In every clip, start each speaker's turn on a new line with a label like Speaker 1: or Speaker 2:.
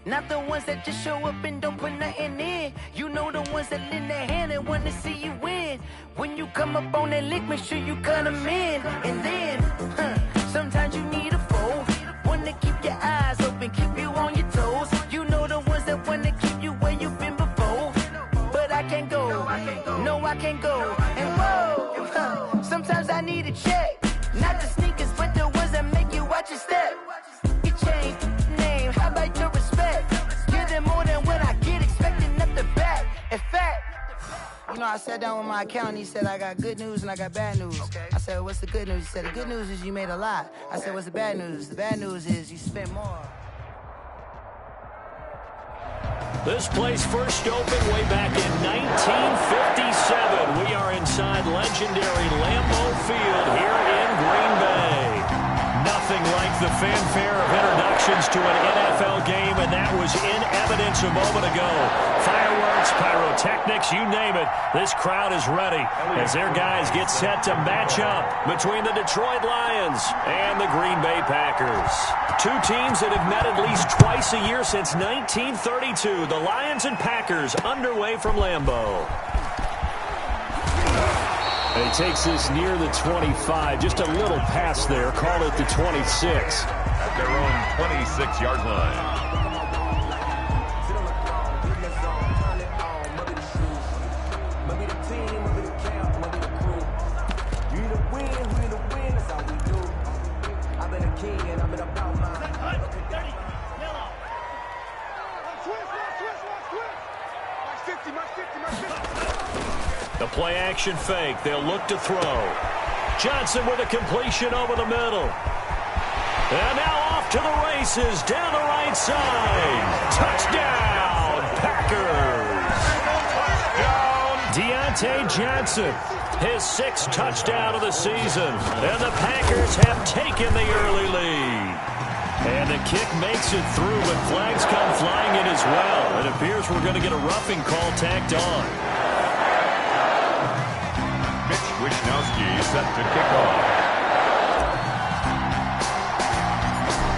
Speaker 1: Not the ones that just show up and don't put nothing in. You know the ones that lend their hand and want to see you win. When you come up on that lick, make sure you cut them in. And then, sometimes you need a foe. One to keep your eyes open, keep you on your toes. You know the ones that want to keep you where you've been before. But I can't go, no I can't go. And whoa, sometimes I need a check. Not the sneakers, but the ones that make you watch your step. You change name, how about your respect? Give them more than what I get, expecting nothing back. In fact, you know, I sat down with my accountant, he said, I got good news and I got bad news. I said, what's the good news? He said, the good news is you made a lot. I said, what's the bad news? The bad news is you spent more.
Speaker 2: This place first opened way back in 1957. We are inside legendary Lambeau Field here in Green Bay. Nothing like the fanfare of introductions to an NFL game, and that was in evidence a moment ago. Fireworks, pyrotechnics, you name it. This crowd is ready as their guys get set to match up between the Detroit Lions and the Green Bay Packers. Two teams that have met at least twice a year since 1932. The Lions and Packers underway from Lambeau. And he takes this near the 25. Just a little pass there. Call it the 26.
Speaker 3: At their own 26-yard line.
Speaker 2: The play-action fake. They'll look to throw. Johnson with a completion over the middle. And now off to the races down the right side. Touchdown, Packers. Deontay Johnson, his sixth touchdown of the season. And the Packers have taken the early lead. And the kick makes it through, but flags come flying in as well. It appears we're going to get a roughing call tacked on.
Speaker 3: Wishnowski set to kick off.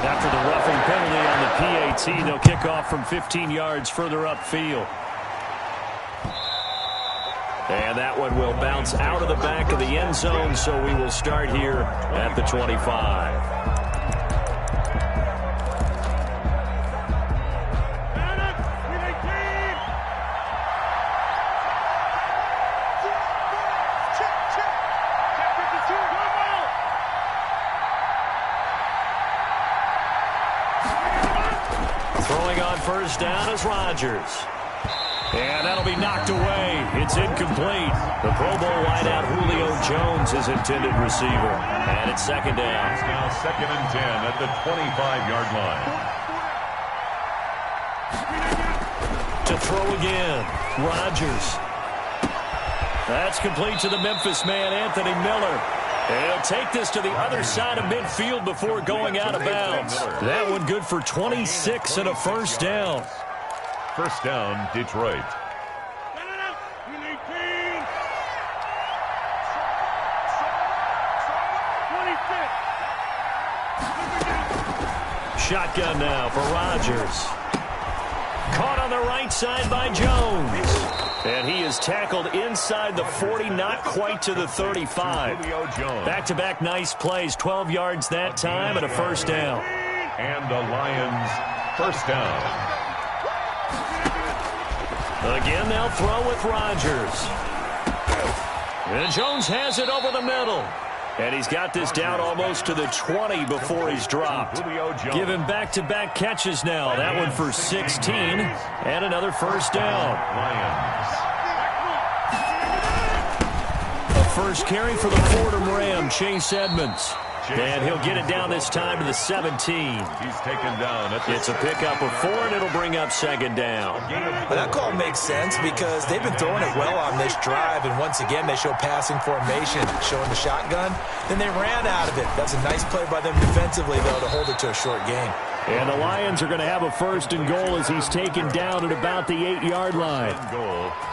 Speaker 2: After the roughing penalty on the PAT, they'll kick off from 15 yards further upfield. And that one will bounce out of the back of the end zone, so we will start here at the 25. Throwing on first down is Rodgers. And that'll be knocked away. It's incomplete. The Pro Bowl wideout Julio Jones is intended receiver. And it's second down.
Speaker 3: It's now 2nd and 10 at the 25-yard line.
Speaker 2: To throw again, Rodgers. That's complete to the Memphis man, Anthony Miller. He'll take this to the other side of midfield before going out of bounds. That one good for 26 and a first down.
Speaker 3: First down, Detroit.
Speaker 2: Shotgun now for Rodgers. Caught on the right side by Jones. And he is tackled inside the 40, not quite to the 35. Back-to-back nice plays, 12 yards that time and a first down.
Speaker 3: And the Lions first down.
Speaker 2: Again, they'll throw with Rodgers. And Jones has it over the middle. And he's got this down almost to the 20 before he's dropped. Give him back-to-back catches now. That one for 16 and another first down. A first carry for the Fordham Ram, Chase Edmonds. And he'll get it down this time to the 17.
Speaker 3: He's taken down.
Speaker 2: It's a pickup of 4, and it'll bring up second down.
Speaker 4: Well, that call makes sense because they've been throwing it well on this drive, and once again they show passing formation, showing the shotgun. Then they ran out of it. That's a nice play by them defensively, though, to hold it to a short game.
Speaker 2: And the Lions are going to have a first and goal as he's taken down at about the 8-yard line.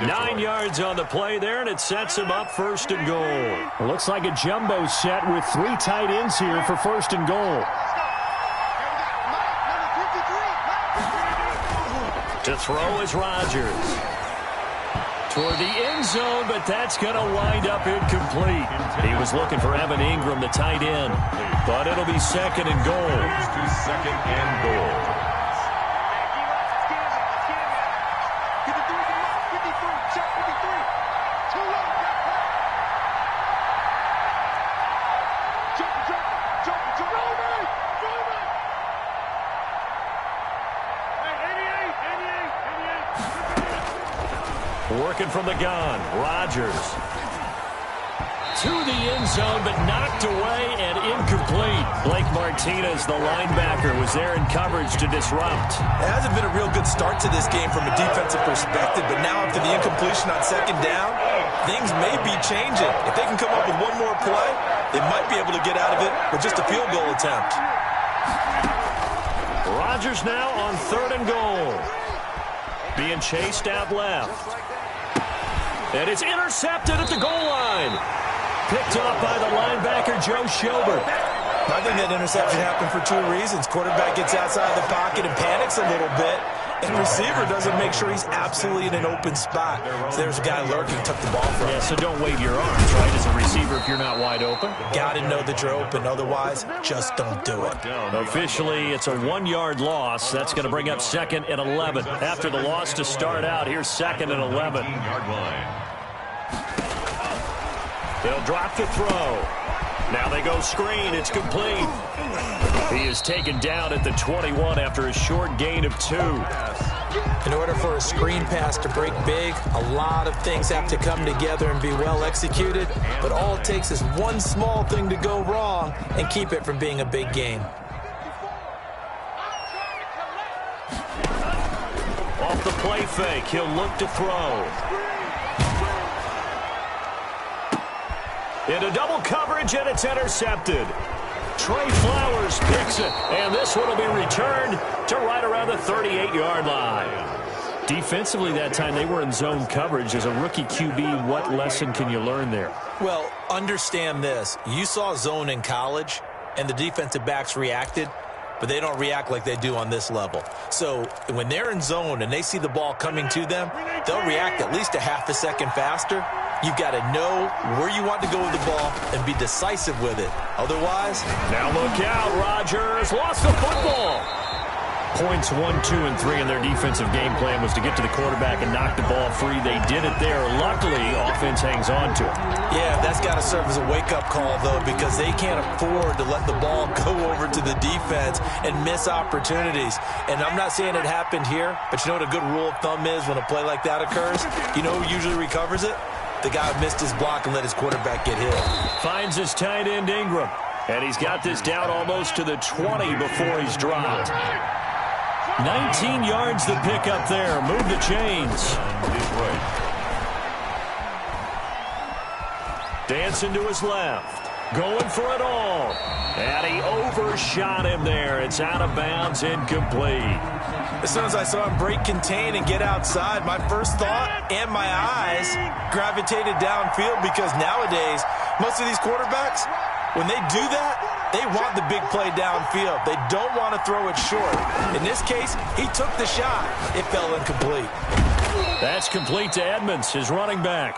Speaker 2: 9 yards on the play there, and it sets him up first and goal. It looks like a jumbo set with 3 tight ends here for first and goal. To throw is Rodgers. Toward the end zone, but that's going to wind up incomplete. He was looking for Evan Ingram, the tight end, but it'll be second and goal.
Speaker 3: To second and goal.
Speaker 2: Working from the gun, Rodgers. To the end zone, but knocked away and incomplete. Blake Martinez, the linebacker, was there in coverage to disrupt.
Speaker 4: It hasn't been a real good start to this game from a defensive perspective, but now after the incompletion on second down, things may be changing. If they can come up with one more play, they might be able to get out of it with just a field goal attempt.
Speaker 2: Rodgers now on third and goal. Being chased out left. And it's intercepted at the goal line. Picked up by the linebacker, Joe Schobert.
Speaker 4: I think that interception happened for two reasons. Quarterback gets outside the pocket and panics a little bit. And receiver doesn't make sure he's absolutely in an open spot. So there's a guy lurking, took the ball from him.
Speaker 2: Yeah, so don't wave your arms, right, as a receiver if you're not wide open.
Speaker 4: Got to know that you're open. Otherwise, just don't do it.
Speaker 2: Officially, it's a 1-yard loss. That's going to bring up second and 11. After the loss to start out, here's second and 11. They'll drop the throw. Now they go screen. It's complete. He is taken down at the 21 after a short gain of 2.
Speaker 4: In order for a screen pass to break big, a lot of things have to come together and be well executed. But all it takes is one small thing to go wrong and keep it from being a big gain.
Speaker 2: Off the play fake, he'll look to throw. Into double coverage, and it's intercepted. Trey Flowers picks it, and this one will be returned to right around the 38-yard line. Defensively that time, they were in zone coverage. As a rookie QB, what lesson can you learn there?
Speaker 4: Well, understand this. You saw zone in college, and the defensive backs reacted, but they don't react like they do on this level. So when they're in zone and they see the ball coming to them, they'll react at least a half a second faster. You've got to know where you want to go with the ball and be decisive with it. Otherwise...
Speaker 2: Now look out, Rodgers lost the football. Points 1, 2, and 3 in their defensive game plan was to get to the quarterback and knock the ball free. They did it there. Luckily, offense hangs on to it.
Speaker 4: Yeah, that's got to serve as a wake-up call, though, because they can't afford to let the ball go over to the defense and miss opportunities. And I'm not saying it happened here, but you know what a good rule of thumb is when a play like that occurs? You know who usually recovers it? The guy who missed his block and let his quarterback get hit.
Speaker 2: Finds his tight end, Ingram. And he's got this down almost to the 20 before he's dropped. 19 yards to pick up there. Move the chains. Dancing to his left. Going for it all. And he overshot him there. It's out of bounds, incomplete.
Speaker 4: As soon as I saw him break contain and get outside, my first thought and my eyes gravitated downfield, because nowadays, most of these quarterbacks, when they do that, they want the big play downfield. They don't want to throw it short. In this case, he took the shot. It fell incomplete.
Speaker 2: That's complete to Edmonds, his running back.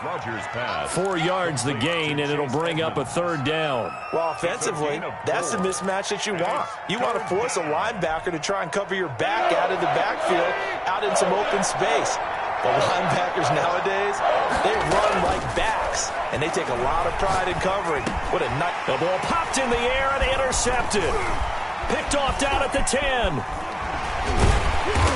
Speaker 2: 4 yards the gain, and it'll bring up a third down.
Speaker 4: Well, offensively, that's the mismatch that you want. You want to force a linebacker to try and cover your back out of the backfield, out in some open space. The linebackers nowadays, they run like backs, and they take a lot of pride in covering. What a nice...
Speaker 2: The ball popped in the air and intercepted. Picked off down at the 10.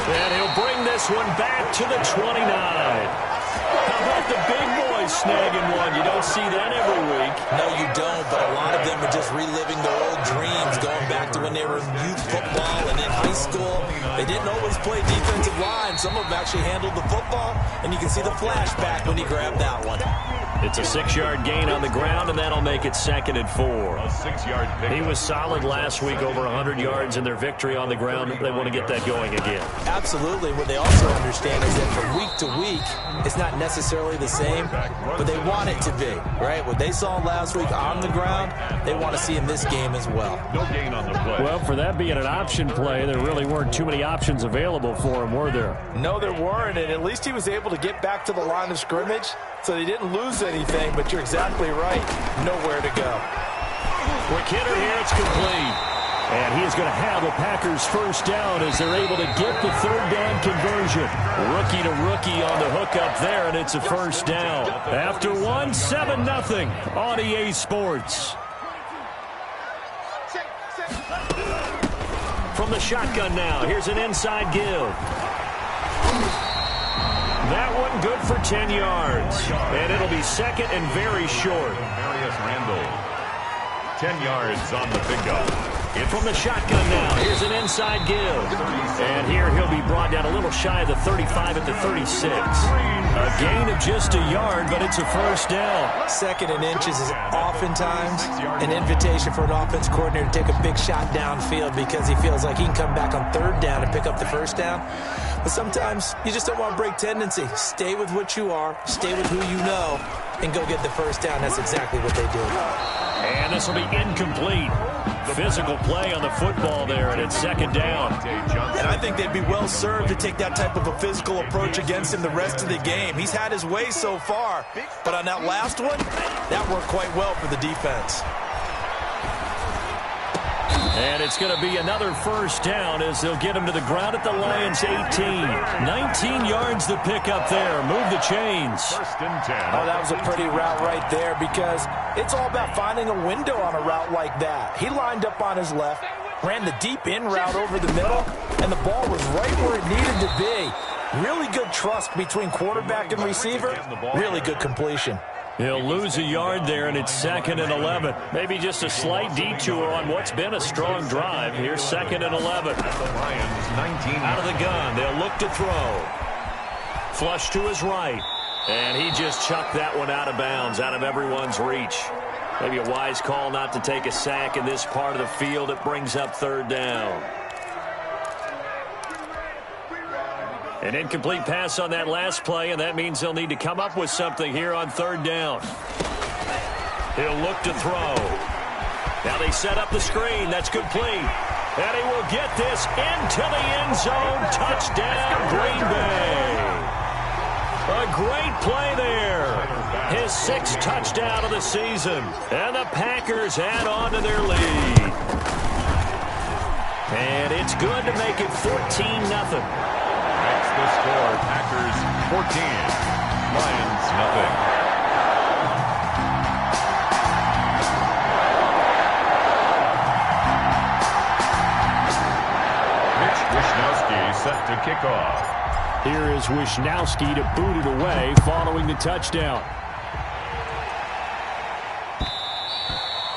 Speaker 2: And he'll bring this one back to the 29. How about the big boys snagging one? You don't see that every week.
Speaker 4: No, you don't, but a lot of them are just reliving their old dreams, going back to when they were in youth football and in high school. They didn't always play defensive line. Some of them actually handled the football, and you can see the flashback when he grabbed that one.
Speaker 2: It's a 6-yard gain on the ground, and that'll make it second and 4.
Speaker 3: A 6-yard pick.
Speaker 2: He was solid last week, over 100 yards in their victory on the ground. They want to get that going again.
Speaker 4: Absolutely. What they also understand is that from week to week, it's not necessarily the same. but they want it to be, right? What they saw last week on the ground, they want to see in this game as well.
Speaker 3: No gain on the play.
Speaker 2: Well, for that being an option play, there really weren't too many options available for him, were there?
Speaker 4: No, there weren't, and at least he was able to get back to the line of scrimmage, so they didn't lose anything, but you're exactly right. Nowhere to go.
Speaker 2: Quick hitter here, it's complete. And he is going to have the Packers first down as they're able to get the third down conversion. Rookie to rookie on the hook up there, and it's a first down. After 7-0 on EA Sports. From the shotgun now, here's an inside give. That one good for 10 yards. And it'll be second and very short.
Speaker 3: Marius Randall. 10 yards on the pickup.
Speaker 2: From the shotgun now, here's an inside give. And here he'll be brought down a little shy of the 35 at the 36. A gain of just a yard, but it's a first down.
Speaker 4: Second and inches is oftentimes an invitation for an offense coordinator to take a big shot downfield because he feels like he can come back on third down and pick up the first down. But sometimes you just don't want to break tendency. Stay with what you are, stay with who you know, and go get the first down. That's exactly what they did.
Speaker 2: And this will be incomplete. Physical play on the football there, and it's second down.
Speaker 4: And I think they'd be well served to take that type of a physical approach against him the rest of the game. He's had his way so far, but on that last one, that worked quite well for the defense.
Speaker 2: And it's going to be another first down as they'll get him to the ground at the Lions' 18. 19 yards to pick up there. Move the chains.
Speaker 3: First and 10.
Speaker 4: Oh, that was a pretty route right there because it's all about finding a window on a route like that. He lined up on his left, ran the deep in route over the middle, and the ball was right where it needed to be. Really good trust between quarterback and receiver. Really good completion.
Speaker 2: He'll lose a yard there, and it's second and 11. Maybe just a slight detour on what's been a strong drive. Here's second and 11.
Speaker 3: The Lions, 19.
Speaker 2: Out of the gun, they'll look to throw. Flush to his right. And he just chucked that one out of bounds, out of everyone's reach. Maybe a wise call not to take a sack in this part of the field. It brings up third down. An incomplete pass on that last play, and that means they'll need to come up with something here on third down. He'll look to throw. Now they set up the screen. That's complete. And he will get this into the end zone. Touchdown, Green Bay. A great play there. His 6th touchdown of the season. And the Packers add on to their lead. And it's good to make it 14-0.
Speaker 3: That's the score. Packers 14. Lions nothing. Mitch Wishnowsky set to kick off.
Speaker 2: Here is Wishnowsky to boot it away following the touchdown.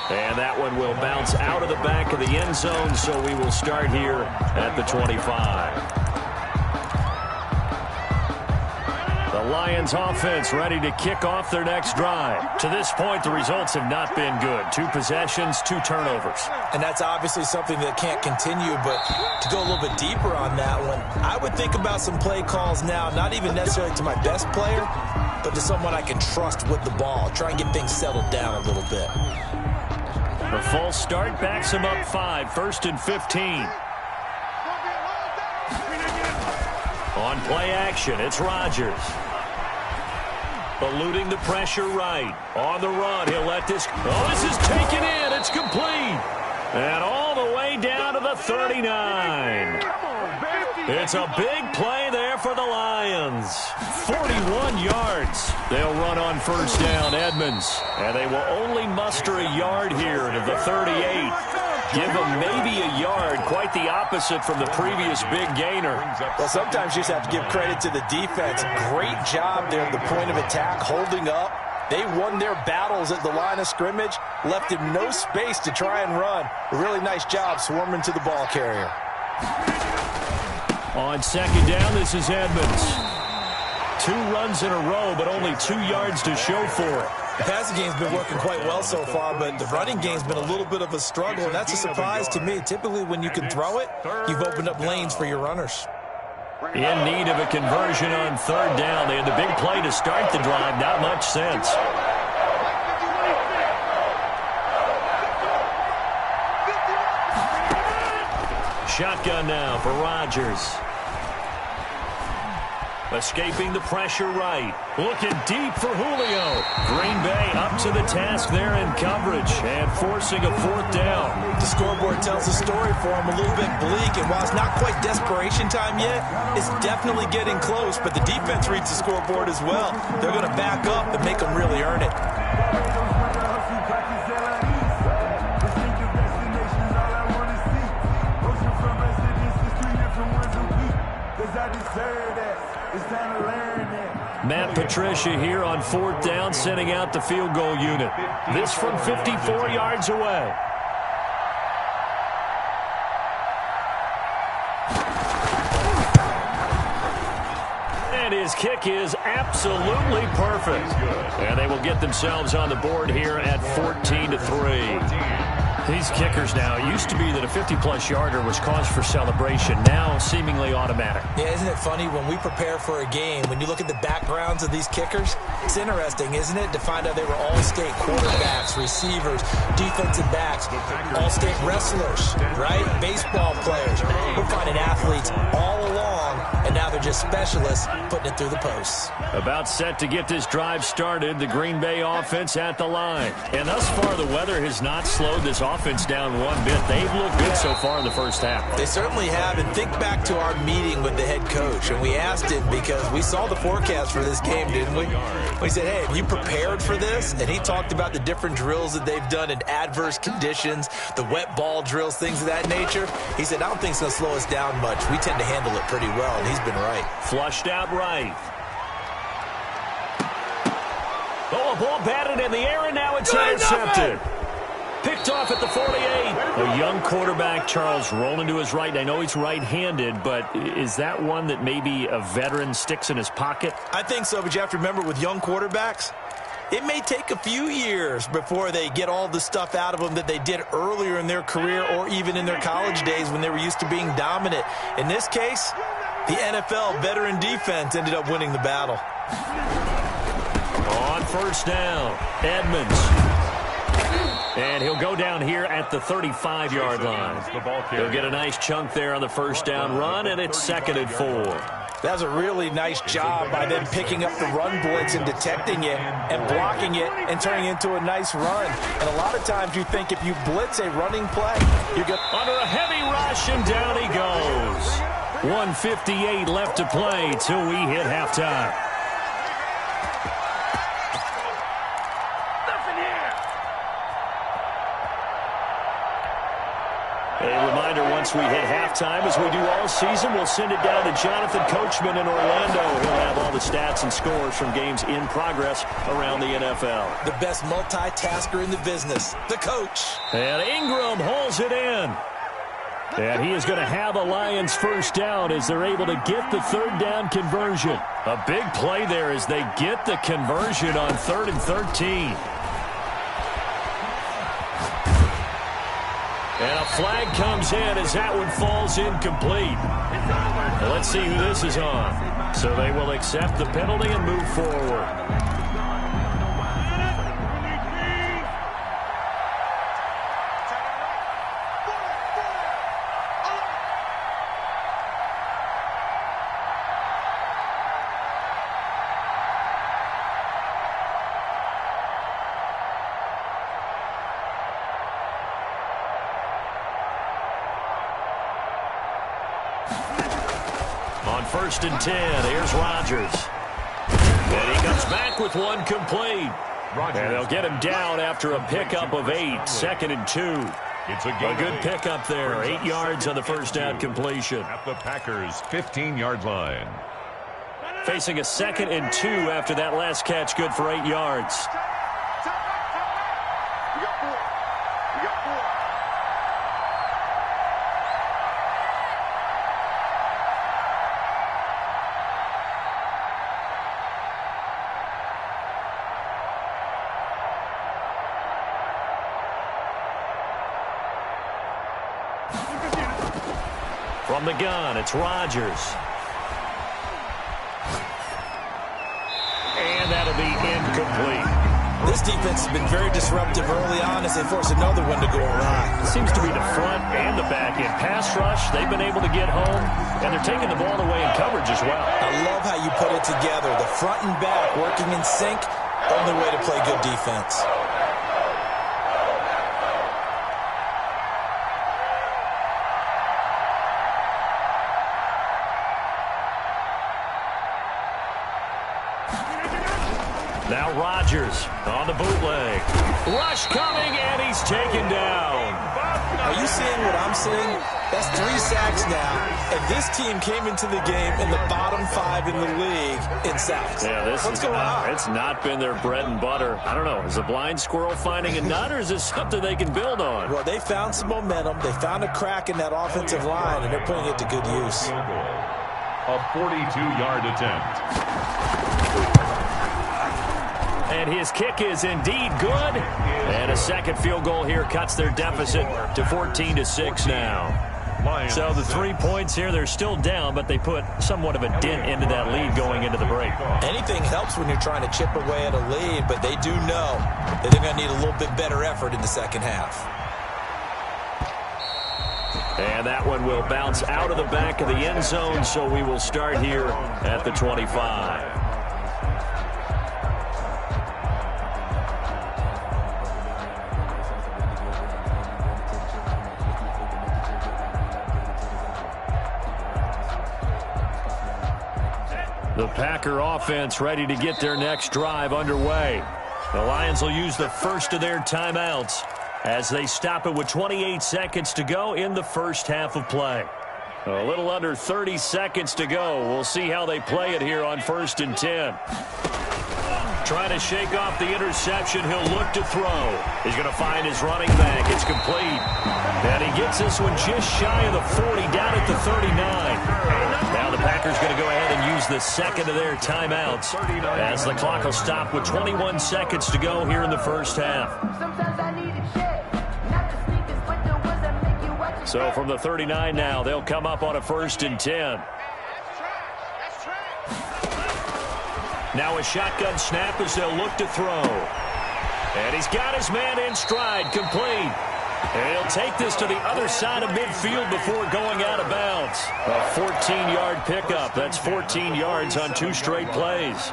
Speaker 2: And that one will bounce out of the back of the end zone, so we will start here at the 25. The Lions offense ready to kick off their next drive. To this point, the results have not been good. 2 possessions, 2 turnovers.
Speaker 4: And that's obviously something that can't continue, but to go a little bit deeper on that one, I would think about some play calls now, not even necessarily to my best player, but to someone I can trust with the ball. Try and get things settled down a little bit.
Speaker 2: The false start backs him up 5, 1st and 15. On play action, it's Rodgers. Eluding the pressure right. On the run, he'll let this... Oh, this is taken in. It's complete. And all the way down to the 39. It's a big play there for the Lions. 41 yards. They'll run on first down, Edmonds. And they will only muster a yard here to the 38. Give them maybe a yard, quite the opposite from the previous big gainer.
Speaker 4: Well, sometimes you just have to give credit to the defense. Great job there at the point of attack, holding up. They won their battles at the line of scrimmage, left him no space to try and run. A really nice job swarming to the ball carrier.
Speaker 2: On second down, this is Edmonds. 2 runs in a row, but only 2 yards to show for it.
Speaker 4: The passing game's been working quite well so far, but the running game's been a little bit of a struggle, and that's a surprise to me. Typically, when you can throw it, you've opened up lanes for your runners.
Speaker 2: In need of a conversion on third down. They had the big play to start the drive. Not much sense. Shotgun now for Rodgers. Escaping the pressure right. Looking deep for Julio. Green Bay up to the task there in coverage and forcing a fourth down.
Speaker 4: The scoreboard tells the story for him, a little bit bleak, and while it's not quite desperation time yet, it's definitely getting close, but the defense reads the scoreboard as well. They're going to back up and make them really earn it.
Speaker 2: Matt Patricia here on fourth down, sending out the field goal unit. This from 54 yards away. And his kick is absolutely perfect. And they will get themselves on the board here at 14-3. These kickers now, it used to be that a 50-plus yarder was cause for celebration. Now, seemingly automatic.
Speaker 4: Yeah, isn't it funny when we prepare for a game, when you look at the backgrounds of these kickers, it's interesting, isn't it, to find out they were all-state quarterbacks, receivers, defensive backs, all-state wrestlers, right? Baseball players. We're finding athletes all along, and now they're just specialists putting it through the posts.
Speaker 2: About set to get this drive started, the Green Bay offense at the line. And thus far, the weather has not slowed this offense down one bit. They've looked good so far in the first half.
Speaker 4: They certainly have. And think back to our meeting with the head coach. And we asked him because we saw the forecast for this game, didn't we? We said, hey, have you prepared for this? And he talked about the different drills that they've done in adverse conditions, the wet ball drills, things of that nature. He said, I don't think it's going to slow us down much. We tend to handle it pretty well, and he's been right.
Speaker 2: Flushed out right. Oh, a ball batted in the air, and now it's intercepted. Picked off at the 48. A young quarterback, Charles, rolling to his right. I know he's right-handed, but is that one that maybe a veteran sticks in his pocket?
Speaker 4: I think so, but you have to remember with young quarterbacks, it may take a few years before they get all the stuff out of them that they did earlier in their career or even in their college days when they were used to being dominant. In this case, the NFL veteran defense ended up winning the battle.
Speaker 2: On first down, Edmonds. And he'll go down here at the 35-yard line. He'll get a nice chunk there on the first down run, and it's 2nd and 4.
Speaker 4: That was a really nice job by them picking up the run blitz and detecting it and blocking it and turning it into a nice run. And a lot of times you think if you blitz a running play, you get
Speaker 2: under a heavy rush, and down he goes. 1:58 left to play till we hit halftime. A reminder, once we hit halftime, as we do all season, we'll send it down to Jonathan Coachman in Orlando. He'll have all the stats and scores from games in progress around the NFL.
Speaker 4: The best multitasker in the business, the coach.
Speaker 2: And Ingram hauls it in. And he is going to have a Lions first down as they're able to get the third down conversion. A big play there as they get the conversion on 3rd and 13. And a flag comes in as that one falls incomplete. Well, let's see who this is on. So they will accept the penalty and move forward. On 1st and 10, here's Rodgers. And he comes back with one complete. And they'll get him down after a pickup of 8, 2nd and 2.
Speaker 3: It's a
Speaker 2: good pickup there, 8 yards on the first down completion.
Speaker 3: At the Packers' 15-yard line.
Speaker 2: Facing a 2nd and 2 after that last catch, good for 8 yards. From the gun, it's Rodgers. be incomplete.
Speaker 4: This defense has been very disruptive early on as they force another one to go awry.
Speaker 2: It seems to be the front and the back end. Pass rush, they've been able to get home, and they're taking the ball away in coverage as well.
Speaker 4: I love how you put it together. The front and back working in sync, only way to play good defense.
Speaker 2: Now Rodgers on the bootleg. Rush coming, and he's taken down.
Speaker 4: Are you seeing what I'm seeing? That's 3 sacks now, and this team came into the game in the bottom 5 in the league in sacks.
Speaker 2: Yeah,
Speaker 4: What's going on?
Speaker 2: It's not been their bread and butter. I don't know. Is a blind squirrel finding a nut, or is this something they can build on?
Speaker 4: Well, they found some momentum. They found a crack in that offensive line, and they're putting it to good use.
Speaker 3: A 42-yard attempt.
Speaker 2: And his kick is indeed good. And a second field goal here cuts their deficit to 14-6 now. So the 3 points here, they're still down, but they put somewhat of a dent into that lead going into the break.
Speaker 4: Anything helps when you're trying to chip away at a lead, but they do know that they're going to need a little bit better effort in the second half.
Speaker 2: And that one will bounce out of the back of the end zone, so we will start here at the 25. The Packer offense ready to get their next drive underway. The Lions will use the first of their timeouts as they stop it with 28 seconds to go in the first half of play. A little under 30 seconds to go. We'll see how they play it here on 1st and 10. Trying to shake off the interception. He'll look to throw. He's going to find his running back. It's complete. And he gets this one just shy of the 40, down at the 39. Now the Packers going to go ahead and use the second of their timeouts as the clock will stop with 21 seconds to go here in the first half. So from the 39 now, they'll come up on a 1st and 10. Now a shotgun snap as they'll look to throw. And he's got his man in stride, complete. And he'll take this to the other side of midfield before going out of bounds. A 14-yard pickup. That's 14 yards on 2 straight plays.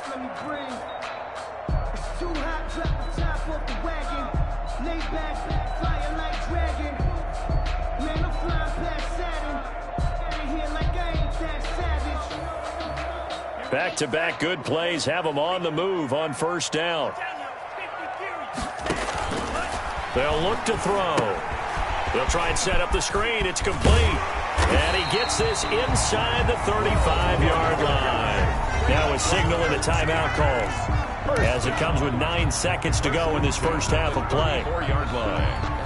Speaker 5: Let me breathe. It's too hot, drop the top off the wagon. Lay back, flying like dragon. Man, I'm flying past Saturn. Out of here like I ain't that savage.
Speaker 2: Back-to-back good plays have them on the move on 1st down. They'll look to throw. They'll try and set up the screen. It's complete. And he gets this inside the 35-yard line. Now a signal and a timeout call as it comes with 9 seconds to go in this first half of play.
Speaker 3: 4-yard line.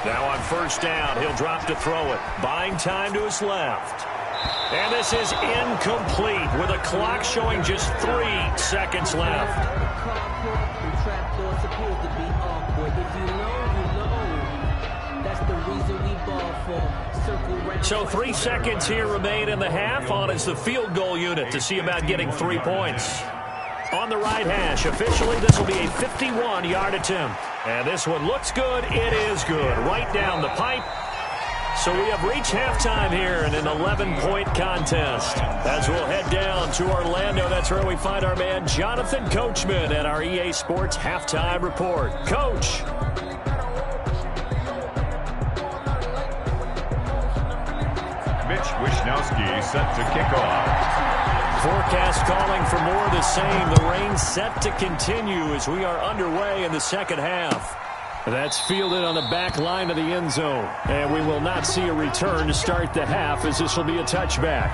Speaker 2: Now on 1st down, he'll drop to throw it. Buying time to his left. And this is incomplete with a clock showing just 3 seconds left. So 3 seconds here remain in the half. On is the field goal unit to see about getting 3 points. On the right hash, officially this will be a 51-yard attempt. And this one looks good. It is good. Right down the pipe. So we have reached halftime here in an 11-point contest. As we'll head down to Orlando, that's where we find our man Jonathan Coachman at our EA Sports Halftime Report. Coach.
Speaker 3: Mitch Wishnowsky set to kick off.
Speaker 2: Forecast calling for more of the same. The rain set to continue as we are underway in the second half. That's fielded on the back line of the end zone. And we will not see a return to start the half, as this will be a touchback.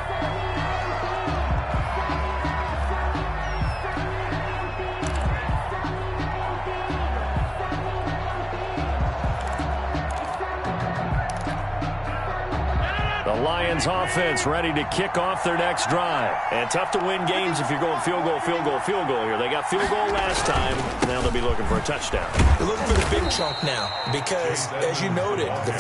Speaker 2: The Lions offense ready to kick off their next drive. And tough to win games if you're going field goal, field goal, field goal here. They got field goal last time. Now they'll be looking for a touchdown.
Speaker 4: They're looking for the big chunk now because, as you noted, the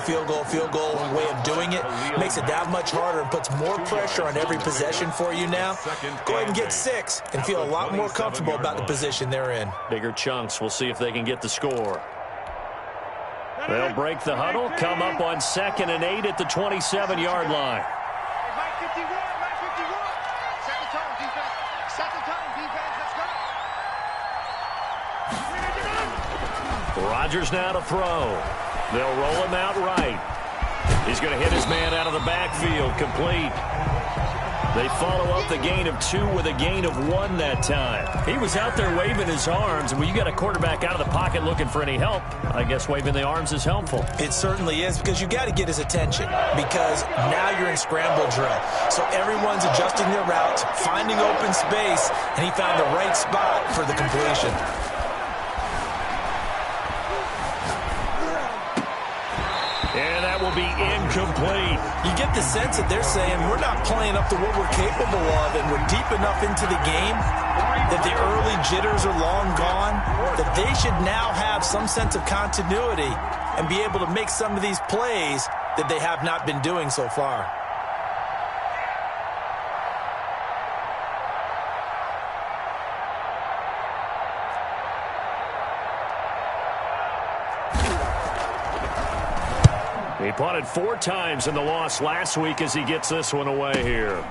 Speaker 4: field goal way of doing it makes it that much harder and puts more pressure on every possession for you now. Go ahead and get 6 and feel a lot more comfortable about the position they're in.
Speaker 2: Bigger chunks. We'll see if they can get the score. They'll break the huddle, come up on 2nd and 8 at the 27-yard line. Rodgers now to throw. They'll roll him out right. He's going to hit his man out of the backfield, complete. They follow up the gain of 2 with a gain of 1 that time. He was out there waving his arms, and when you got a quarterback out of the pocket looking for any help, I guess waving the arms is helpful.
Speaker 4: It certainly is, because you got to get his attention, because now you're in scramble drill. So everyone's adjusting their routes, finding open space, and he found the right spot for the completion.
Speaker 2: And that will be incomplete.
Speaker 4: You get the sense that they're saying we're not playing up to what we're capable of, and we're deep enough into the game that the early jitters are long gone, that they should now have some sense of continuity and be able to make some of these plays that they have not been doing so far.
Speaker 2: He punted 4 times in the loss last week as he gets this one away here.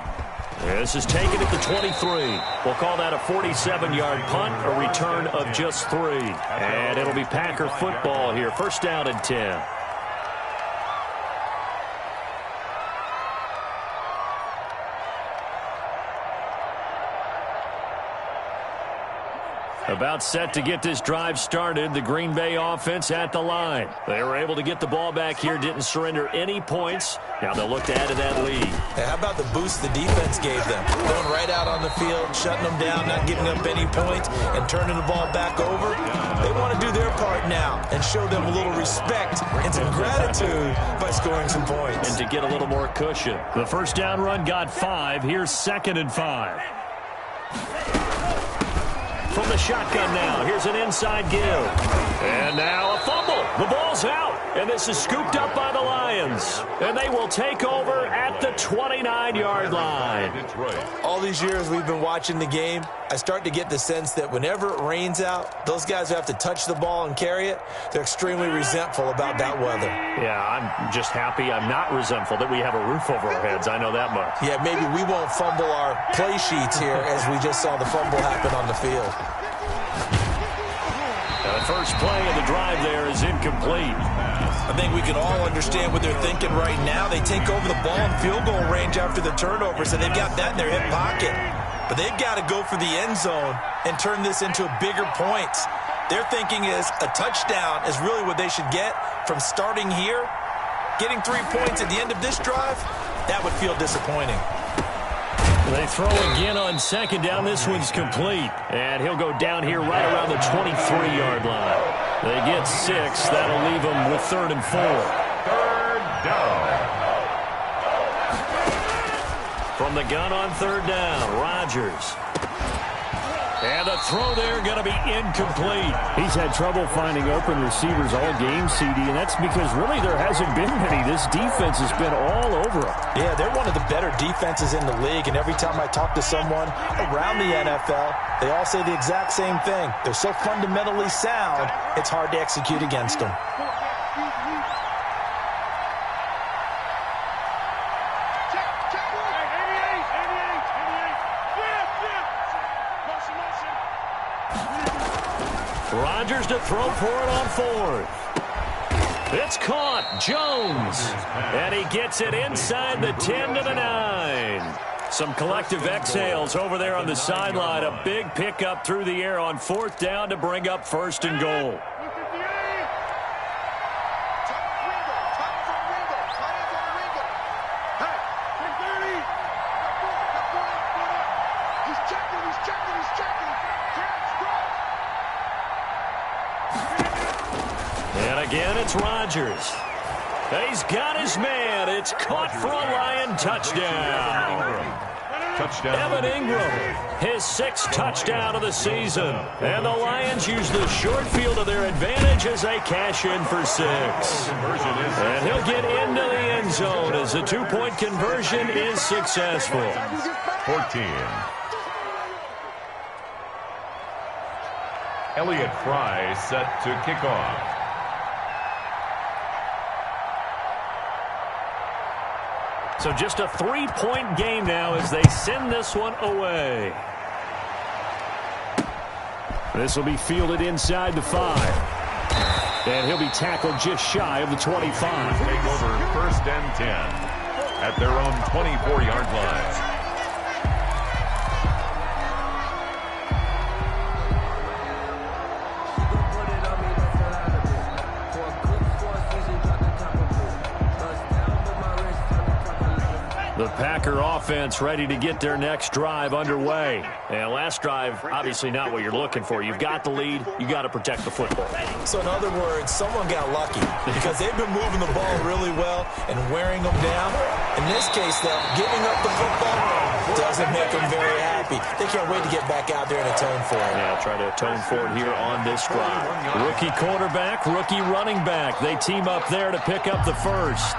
Speaker 2: This is taken at the 23. We'll call that a 47-yard punt, a return of just 3. And it'll be Packer football here. 1st down and 10. About set to get this drive started, the Green Bay offense at the line. They were able to get the ball back here, didn't surrender any points. Now they'll look to add to that lead.
Speaker 4: Hey, how about the boost the defense gave them? Going right out on the field, shutting them down, not giving up any points, and turning the ball back over. They want to do their part now and show them a little respect and some gratitude by scoring some points.
Speaker 2: And to get a little more cushion. The 1st down run got 5. Here's 2nd and 5. From the shotgun now, here's an inside give. And now a fumble. The ball's out, and this is scooped up by the Lions. And they will take over at the 29-yard line.
Speaker 4: All these years we've been watching the game, I start to get the sense that whenever it rains out, those guys who have to touch the ball and carry it, they're extremely resentful about that weather.
Speaker 2: Yeah, I'm just happy I'm not resentful that we have a roof over our heads. I know that much.
Speaker 4: Yeah, maybe we won't fumble our play sheets here as we just saw the fumble happen on the field.
Speaker 2: The first play of the drive there is incomplete.
Speaker 4: I think we can all understand what they're thinking right now. They take over the ball in field goal range after the turnover, so they've got that in their hip pocket. But they've got to go for the end zone and turn this into bigger points. Their thinking is a touchdown is really what they should get from starting here. Getting 3 points at the end of this drive, that would feel disappointing.
Speaker 2: They throw again on 2nd down. This one's complete. And he'll go down here right around the 23-yard line. They get 6. That'll leave them with 3rd and 4.
Speaker 3: 3rd down.
Speaker 2: From the gun on 3rd down, Rodgers. And the throw there going to be incomplete.
Speaker 6: He's had trouble finding open receivers all game, CD, and that's because really there hasn't been many. This defense has been all over him.
Speaker 4: Yeah, they're one of the better defenses in the league, and every time I talk to someone around the NFL, they all say the exact same thing. They're so fundamentally sound, it's hard to execute against them.
Speaker 2: Rodgers to throw for it on fourth. It's caught. Jones. And he gets it inside the 10 to the 9. Some collective exhales over there on the sideline. A big pickup through the air on fourth down to bring up first and goal. And again, it's Rodgers. He's got his man. It's caught for a Lion touchdown. Evan Ingram, his 6th touchdown of the season. And the Lions use the short field to their advantage as they cash in for 6. And he'll get into the end zone as the 2-point conversion is successful.
Speaker 3: 14. Elliott Fry set to kick off.
Speaker 2: So just a 3-point game now as they send this one away. This will be fielded inside the 5. And he'll be tackled just shy of the 25.
Speaker 3: Take over 1st and 10 at their own 24-yard line.
Speaker 2: The Packer offense ready to get their next drive underway. And last drive, obviously not what you're looking for. You've got the lead. You got to protect the football.
Speaker 4: So in other words, someone got lucky because they've been moving the ball really well and wearing them down. In this case, though, giving up the football doesn't make them very happy. They can't wait to get back out there and atone for it.
Speaker 2: Yeah, try to atone for it here on this drive. Rookie quarterback, rookie running back. They team up there to pick up the first.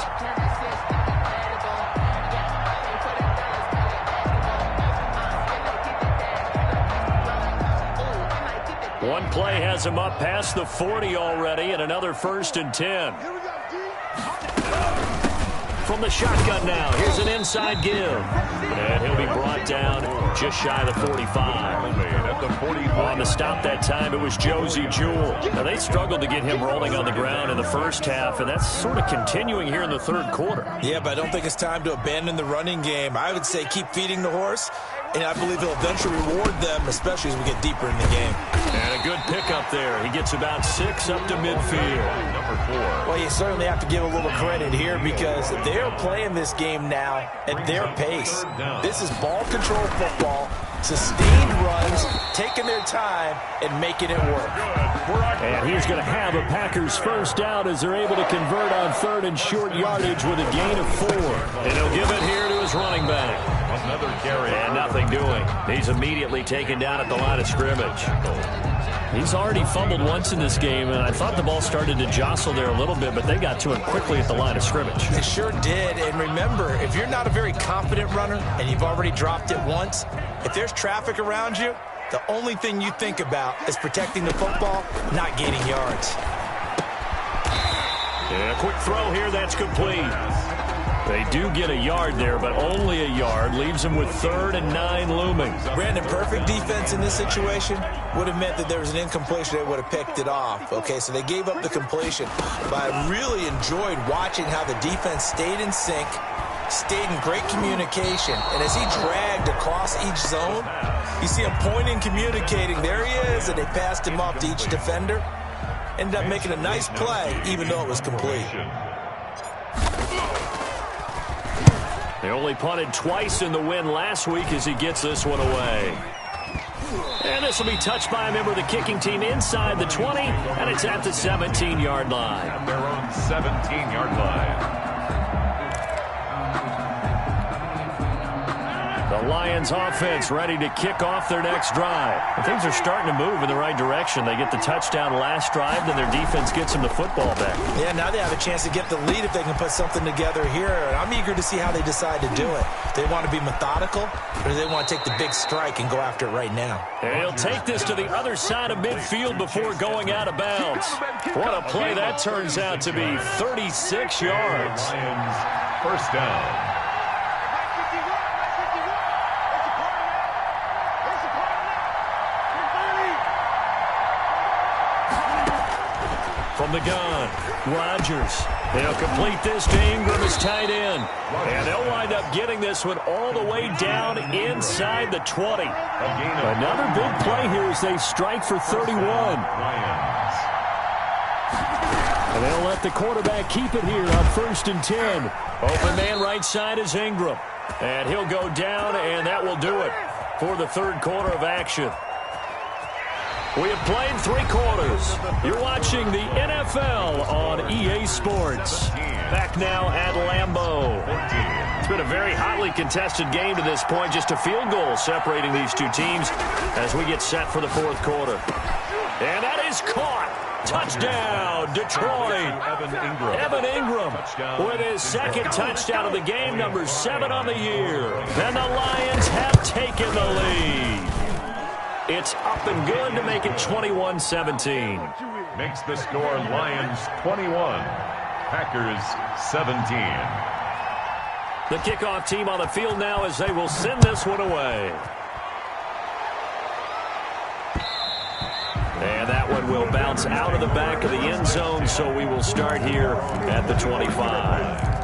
Speaker 2: One play has him up past the 40 already, and another 1st and 10. From the shotgun now, here's an inside give. And he'll be brought down just shy of the 45. On the stop that time, it was Josie Jewell. Now, they struggled to get him rolling on the ground in the first half, and that's sort of continuing here in the third quarter.
Speaker 4: Yeah, but I don't think it's time to abandon the running game. I would say keep feeding the horse, and I believe he'll eventually reward them, especially as we get deeper in the game.
Speaker 2: And a good pickup there. He gets about 6 up to midfield.
Speaker 3: Number 4.
Speaker 4: Well, you certainly have to give a little credit here because they're playing this game now at their pace. This is ball control football, sustained runs, taking their time, and making it work.
Speaker 2: And he's going to have a Packers first down as they're able to convert on 3rd and short yardage with a gain of 4. And he'll give it here to his running back.
Speaker 3: Another carry.
Speaker 2: And nothing doing. He's immediately taken down at the line of scrimmage. He's already fumbled once in this game, and I thought the ball started to jostle there a little bit, but they got to him quickly at the line of scrimmage.
Speaker 4: It sure did. And remember, if you're not a very confident runner and you've already dropped it once, if there's traffic around you, the only thing you think about is protecting the football, not gaining yards.
Speaker 2: And a quick throw here, that's complete. They do get a yard there, but only a yard. Leaves them with 3rd and 9 looming.
Speaker 4: Brandon, perfect defense in this situation would have meant that there was an incompletion. They would have picked it off. Okay, so they gave up the completion. But I really enjoyed watching how the defense stayed in sync, stayed in great communication. And as he dragged across each zone, you see him pointing, communicating. There he is, and they passed him off to each defender. Ended up making a nice play, even though it was complete.
Speaker 2: They only punted twice in the win last week as he gets this one away. And this will be touched by a member of the kicking team inside the 20, and it's at the 17-yard line.
Speaker 3: At their own 17-yard line.
Speaker 2: The Lions offense ready to kick off their next drive. And things are starting to move in the right direction. They get the touchdown last drive, then their defense gets them the football back.
Speaker 4: Yeah, now they have a chance to get the lead if they can put something together here. And I'm eager to see how they decide to do it. Do they want to be methodical, or do they want to take the big strike and go after it right now?
Speaker 2: And he'll take this to the other side of midfield before going out of bounds. What a play that turns out to be. 36 yards.
Speaker 3: Lions first down.
Speaker 2: From the gun, Rodgers. They'll complete this to Ingram as tight end. And they'll wind up getting this one all the way down inside the 20. Another big play here as they strike for 31. And they'll let the quarterback keep it here on 1st and 10. Open man right side is Ingram. And he'll go down, and that will do it for the third quarter of action. We have played 3 quarters. You're watching the NFL on EA Sports. Back now at Lambeau. It's been a very hotly contested game to this point. Just a field goal separating these two teams as we get set for the fourth quarter. And that is caught. Touchdown, Detroit. Evan Ingram with his second touchdown of the game, number 7 on the year. And the Lions have taken the lead. It's up and good to make it 21-17.
Speaker 3: Makes the score Lions 21, Packers 17.
Speaker 2: The kickoff team on the field now as they will send this one away. And that one will bounce out of the back of the end zone, so we will start here at the 25.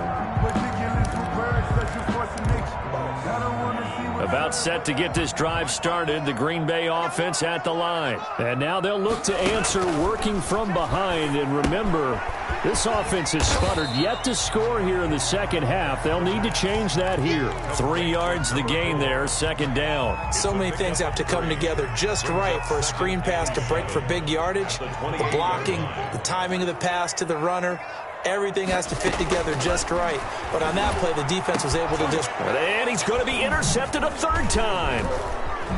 Speaker 2: About set to get this drive started, the Green Bay offense at the line. And now they'll look to answer working from behind. And remember, this offense has sputtered yet to score here in the second half. They'll need to change that here. 3 yards the gain there, second down.
Speaker 4: So many things have to come together just right for a screen pass to break for big yardage. The blocking, the timing of the pass to the runner. Everything has to fit together just right. But on that play, the defense was able to just...
Speaker 2: And he's going to be intercepted a third time.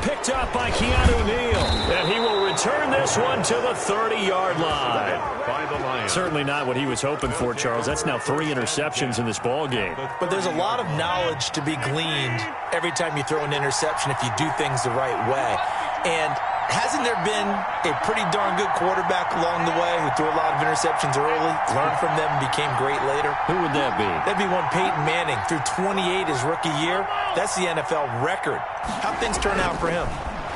Speaker 2: Picked up by Keanu Neal. And he will return this one to the 30-yard line.
Speaker 3: By the Lions.
Speaker 2: Certainly not what he was hoping for, Charles. That's now 3 interceptions in this ball game.
Speaker 4: But there's a lot of knowledge to be gleaned every time you throw an interception if you do things the right way. And hasn't there been a pretty darn good quarterback along the way who threw a lot of interceptions early, learned from them, and became great later?
Speaker 2: Who would that be?
Speaker 4: That'd be one Peyton Manning. Threw 28 his rookie year. That's the NFL record. How'd things turn out for him?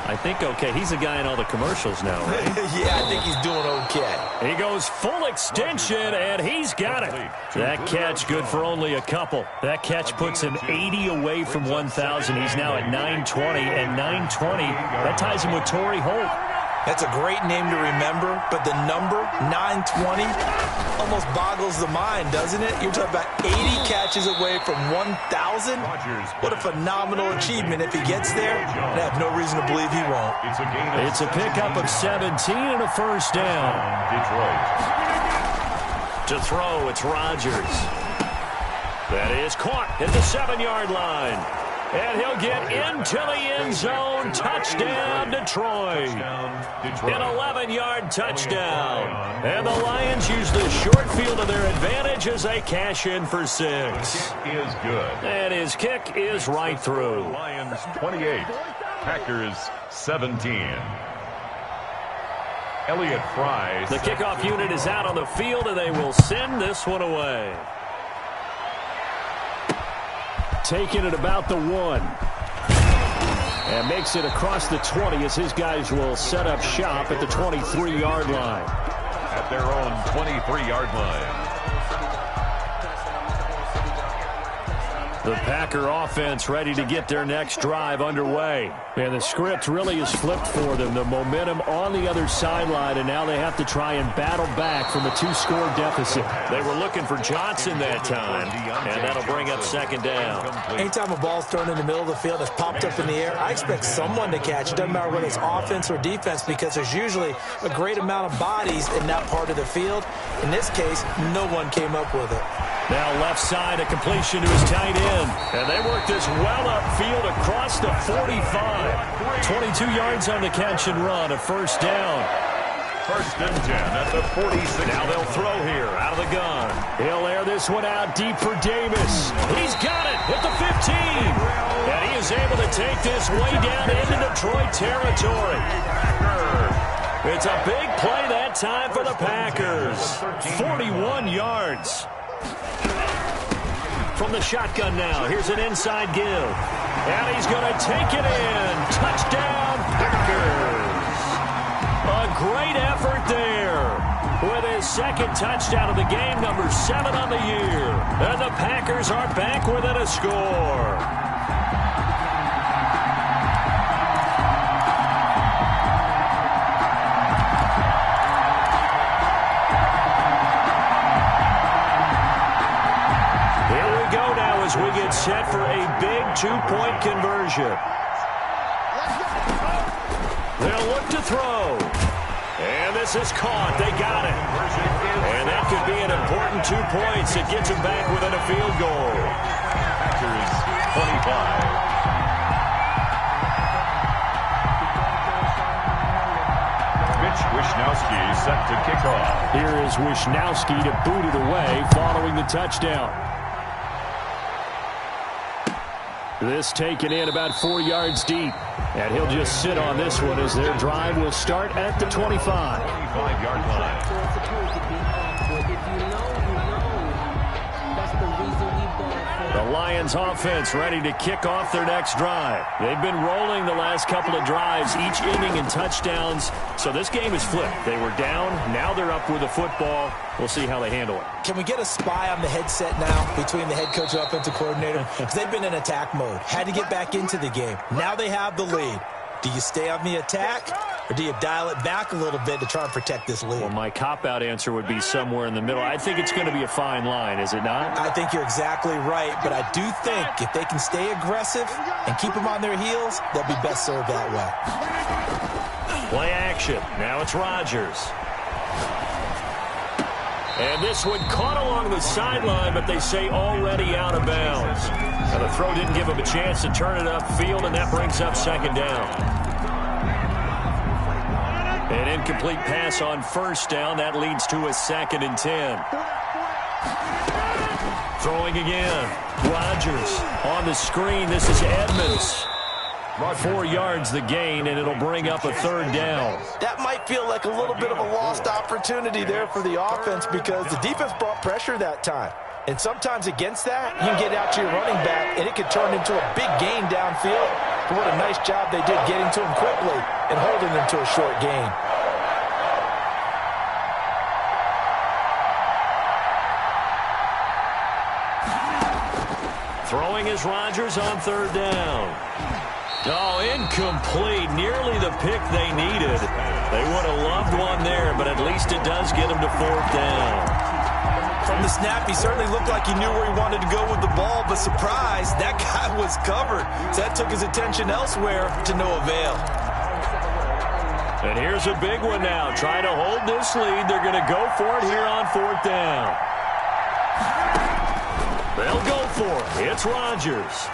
Speaker 2: I think okay. He's a guy in all the commercials now, right?
Speaker 4: Yeah, I think he's doing okay.
Speaker 2: He goes full extension, and he's got it. That catch good for only a couple. That catch puts him 80 away from 1,000. He's now at 920, and 920, that ties him with Torrey Holt.
Speaker 4: That's a great name to remember, but the number, 920, almost boggles the mind, doesn't it? You're talking about 80 catches away from 1,000? What a phenomenal achievement. If he gets there, I have no reason to believe he won't.
Speaker 2: It's a pickup of 17 and a first down.
Speaker 3: Detroit.
Speaker 2: To throw, it's Rodgers. That is caught at the 7-yard line. And he'll get into the end zone. Touchdown, Detroit. An 11-yard touchdown. And the Lions use the short field to their advantage as they cash in for 6.
Speaker 3: Is good.
Speaker 2: And his kick is right through.
Speaker 3: Lions 28, Packers 17. Elliott Fry.
Speaker 2: The kickoff unit is out on the field, and they will send this one away. Taking it about the 1. And makes it across the 20 as his guys will set up shop at the 23-yard line.
Speaker 3: At their own 23-yard line.
Speaker 2: The Packer offense ready to get their next drive underway. And the script really is flipped for them. The momentum on the other sideline, and now they have to try and battle back from a 2-score deficit. They were looking for Johnson that time, and that'll bring up second down.
Speaker 4: Anytime a ball's thrown in the middle of the field that's popped up in the air, I expect someone to catch it. Doesn't matter whether it's offense or defense, because there's usually a great amount of bodies in that part of the field. In this case, no one came up with it.
Speaker 2: Now left side, a completion to his tight end. And they work this well upfield across the 45. 22 yards on the catch and run, a first down.
Speaker 3: First and 10 at the 46.
Speaker 2: Now they'll throw here out of the gun. He'll air this one out deep for Davis. He's got it at the 15. And he is able to take this way down into Detroit territory. It's a big play that time for the Packers. 41 yards. From the shotgun now, here's an inside give. And he's going to take it in. Touchdown, Packers. A great effort there. with his second touchdown of the game, number 7 on the year. And the Packers are back within a score. Here we go now as we get set for a big 2-point conversion. They'll look to throw. And this is caught. They got it. And that could be an important 2 points. It gets them back within a field goal.
Speaker 3: Packers 25. Mitch Wishnowsky set to kick off.
Speaker 6: Here is Wishnowsky to boot it away following the touchdown. This taken in about 4 yards deep. And he'll just sit on this one as their drive will start at the 25.
Speaker 3: 25-yard line.
Speaker 2: The Lions offense ready to kick off their next drive. They've been rolling the last couple of drives, each inning in touchdowns. So this game is flipped. They were down. Now they're up with the football. We'll see how they handle it.
Speaker 4: Can we get a spy on the headset now between the head coach and offensive coordinator? Because they've been in attack mode. Had to get back into the game. Now they have the lead. Do you stay on the attack, or do you dial it back a little bit to try and protect this lead?
Speaker 2: Well, my cop-out answer would be somewhere in the middle. I think it's going to be a fine line, is it not?
Speaker 4: I think you're exactly right, but I do think if they can stay aggressive and keep them on their heels, they'll be best served that way.
Speaker 2: Play action. Now it's Rodgers. And this one caught along the sideline, but they say already out of bounds. Now the throw didn't give him a chance to turn it upfield, and that brings up second down. An incomplete pass on first down. That leads to a 2nd and 10. Throwing again. Rodgers on the screen. This is Edmonds. 4 yards the gain, and it'll bring up a 3rd down.
Speaker 4: That might feel like a little bit of a lost opportunity there for the offense because the defense brought pressure that time. And sometimes against that, you can get out to your running back, and it could turn into a big gain downfield. But what a nice job they did getting to him quickly and holding him to a short gain.
Speaker 2: Throwing is Rodgers on 3rd down. Oh, incomplete. Nearly the pick they needed. They would have loved one there, but at least it does get them to 4th down.
Speaker 4: From the snap, he certainly looked like he knew where he wanted to go with the ball, but surprise, that guy was covered. So that took his attention elsewhere to no avail.
Speaker 2: And here's a big one now. Trying to hold this lead. They're going to go for it here on 4th down. They'll go for it. It's Rodgers.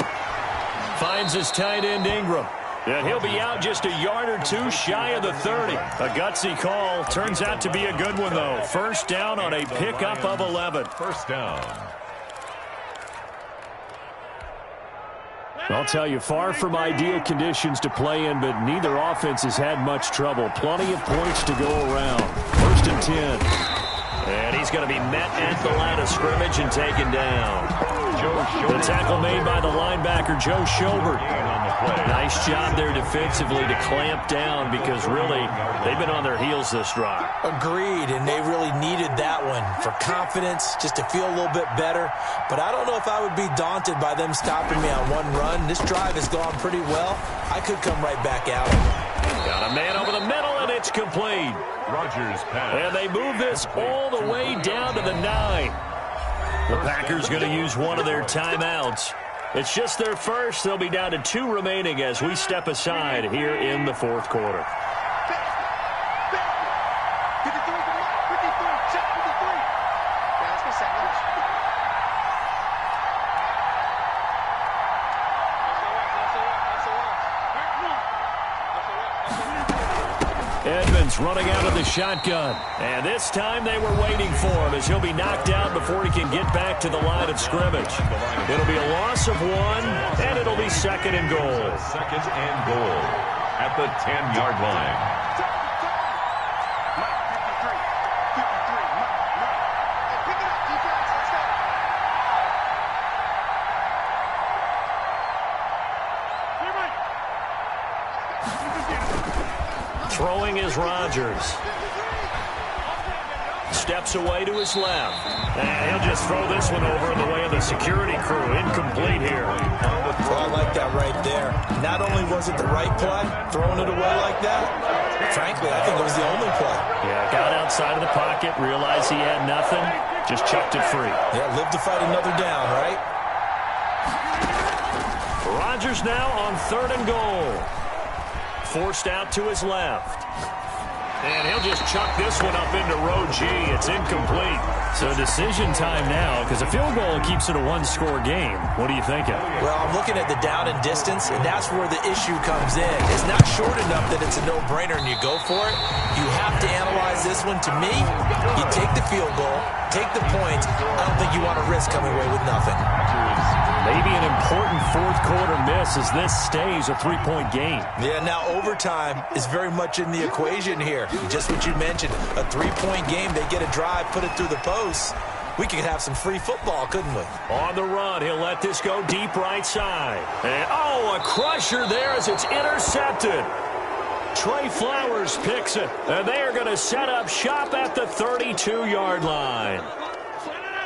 Speaker 2: Finds his tight end Ingram. And he'll be out just a yard or two shy of the 30. A gutsy call. Turns out to be a good one, though. 1st down on a pickup of 11.
Speaker 3: 1st down.
Speaker 6: I'll tell you, far from ideal conditions to play in, but neither offense has had much trouble. Plenty of points to go around. 1st and 10.
Speaker 2: And he's going to be met at the line of scrimmage and taken down. The tackle made by the linebacker, Joe Schobert. Nice job there defensively to clamp down because really they've been on their heels this drive.
Speaker 4: Agreed, and they really needed that one for confidence, just to feel a little bit better. But I don't know if I would be daunted by them stopping me on one run. This drive has gone pretty well. I could come right back out.
Speaker 2: Got a man over the middle, and it's complete.
Speaker 3: Rodgers pass.
Speaker 2: And they move this all the way down to the 9. The Packers going to use one of their timeouts. It's just their first. They'll be down to 2 remaining as we step aside here in the 4th quarter. Edmonds running out of the shotgun. And this time they were waiting for him as he'll be knocked out before he can get back to the line of scrimmage. It'll be a loss of 1, and it'll be 2nd and goal.
Speaker 3: 2nd and goal at the 10-yard line.
Speaker 2: Throwing is Rodgers. steps away to his left. And he'll just throw this one over in the way of the security crew. Incomplete here.
Speaker 4: Well, I like that right there. Not only was it the right play, throwing it away like that, frankly, I think it was the only play.
Speaker 2: Yeah, got outside of the pocket, realized he had nothing, just chucked it free.
Speaker 4: Yeah, live to fight another down, right?
Speaker 2: Rodgers now on 3rd and goal. Forced out to his left. And he'll just chuck this one up into row G. It's incomplete. So decision time now, because a field goal keeps it a one-score game. What are you thinking?
Speaker 4: Well, I'm looking at the down and distance, and that's where the issue comes in. It's not short enough that it's a no-brainer and you go for it. You have to analyze this one. To me, you take the field goal, take the points. I don't think you want to risk coming away with nothing.
Speaker 2: Maybe an important fourth-quarter miss as this stays a three-point game.
Speaker 4: Yeah, now overtime is very much in the equation here. Just what you mentioned, a three-point game. They get a drive, put it through the post. We could have some free football, couldn't we?
Speaker 2: On the run, he'll let this go deep right side. And, a crusher there as it's intercepted. Trey Flowers picks it, and they are going to set up shop at the 32-yard line.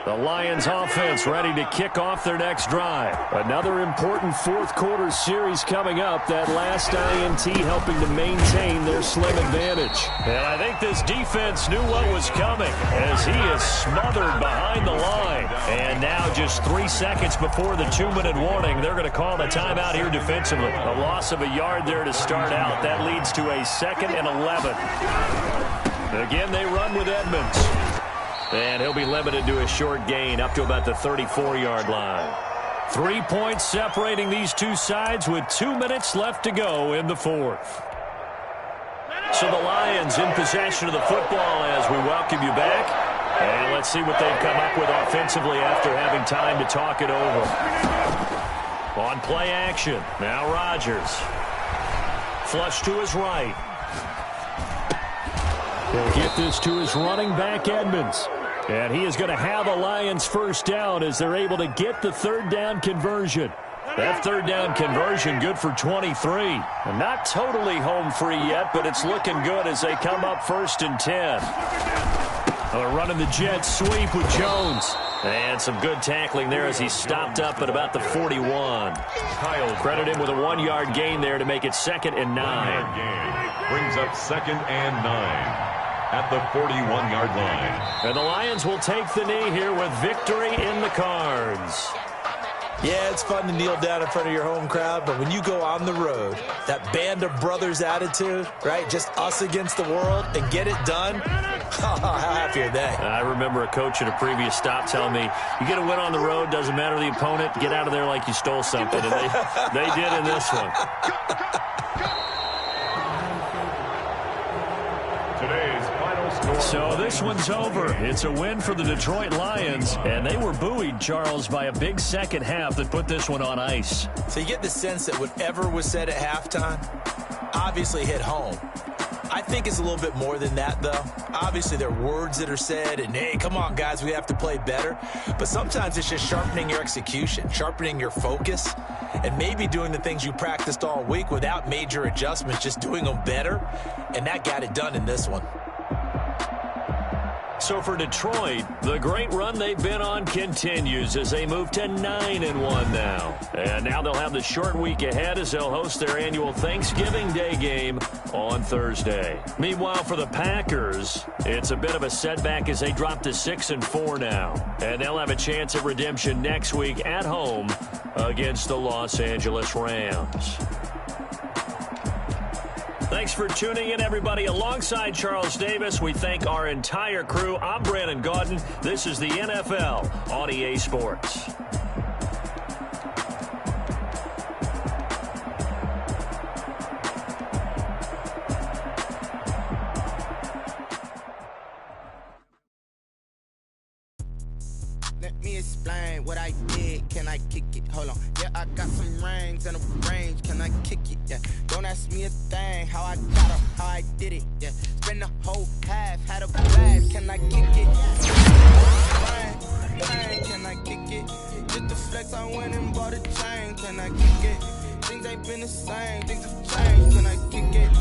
Speaker 2: The Lions offense ready to kick off their next drive. Another important fourth-quarter series coming up. That last INT helping to maintain their slim advantage. And I think this defense knew what was coming as he is smothered behind the line. And now just 3 seconds before the 2-minute warning, they're going to call the timeout here defensively. A loss of a yard there to start out. That leads to a 2nd and 11. Again, they run with Edmonds. And he'll be limited to a short gain up to about the 34-yard line. 3 points separating these two sides with 2 minutes left to go in the fourth. So the Lions in possession of the football as we welcome you back. And let's see what they've come up with offensively after having time to talk it over. On play action, now Rodgers. Flush to his right. He'll get this to his running back, Edmonds. And he is going to have a Lions first down as they're able to get the third down conversion. That third down conversion good for 23. And not totally home free yet, but it's looking good as they come up 1st and 10. They're running the jet sweep with Jones. And some good tackling there as he stopped up at about the 41. Credit him with a 1-yard gain there to make it 2nd and 9.
Speaker 3: Brings up 2nd and 9. At the 41-yard line.
Speaker 2: And the Lions will take the knee here with victory in the cards.
Speaker 4: Yeah, it's fun to kneel down in front of your home crowd, but when you go on the road, that band of brothers attitude, right, just us against the world, and get it done, how happy are they?
Speaker 2: I remember a coach at a previous stop telling me, you get a win on the road, doesn't matter the opponent, get out of there like you stole something, and they did in this one. So this one's over. It's a win for the Detroit Lions, and they were buoyed, Charles, by a big second half that put this one on ice.
Speaker 4: So you get the sense that whatever was said at halftime obviously hit home. I think it's a little bit more than that, though. Obviously, there are words that are said, and, hey, come on, guys, we have to play better. But sometimes it's just sharpening your execution, sharpening your focus, and maybe doing the things you practiced all week without major adjustments, just doing them better. And that got it done in this one.
Speaker 2: So for Detroit, the great run they've been on continues as they move to 9-1 now. And now they'll have the short week ahead as they'll host their annual Thanksgiving Day game on Thursday. Meanwhile, for the Packers, it's a bit of a setback as they drop to 6-4 now. And they'll have a chance at redemption next week at home against the Los Angeles Rams. Thanks for tuning in, everybody. Alongside Charles Davis, we thank our entire crew. I'm Brandon Gaudin. This is the NFL on EA Sports.
Speaker 7: Let me explain what I did. Can I kick it? Hold on. Yeah, I got some rings and a range. Can I kick it? Yeah. Don't ask me a thing. How I got up, how I did it. Yeah. Spend the whole half, had a blast. Can I kick it? Bang, can I kick it? Just the flex, I went and bought a chain. Can I kick it? Things ain't been the same. Things have changed. Can I kick it?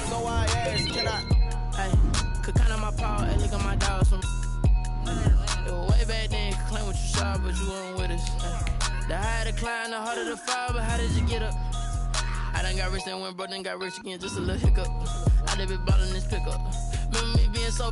Speaker 7: So I asked, can I? Ay.
Speaker 8: Could count on my power, and look at my dogs from. It was way back then, could claim what you saw, but you weren't with us. The higher the climb, the harder the fall, but how did you get up? I done got rich, then went broke, then got rich again, just a little hiccup. I done been ballin' this pickup. Remember me being so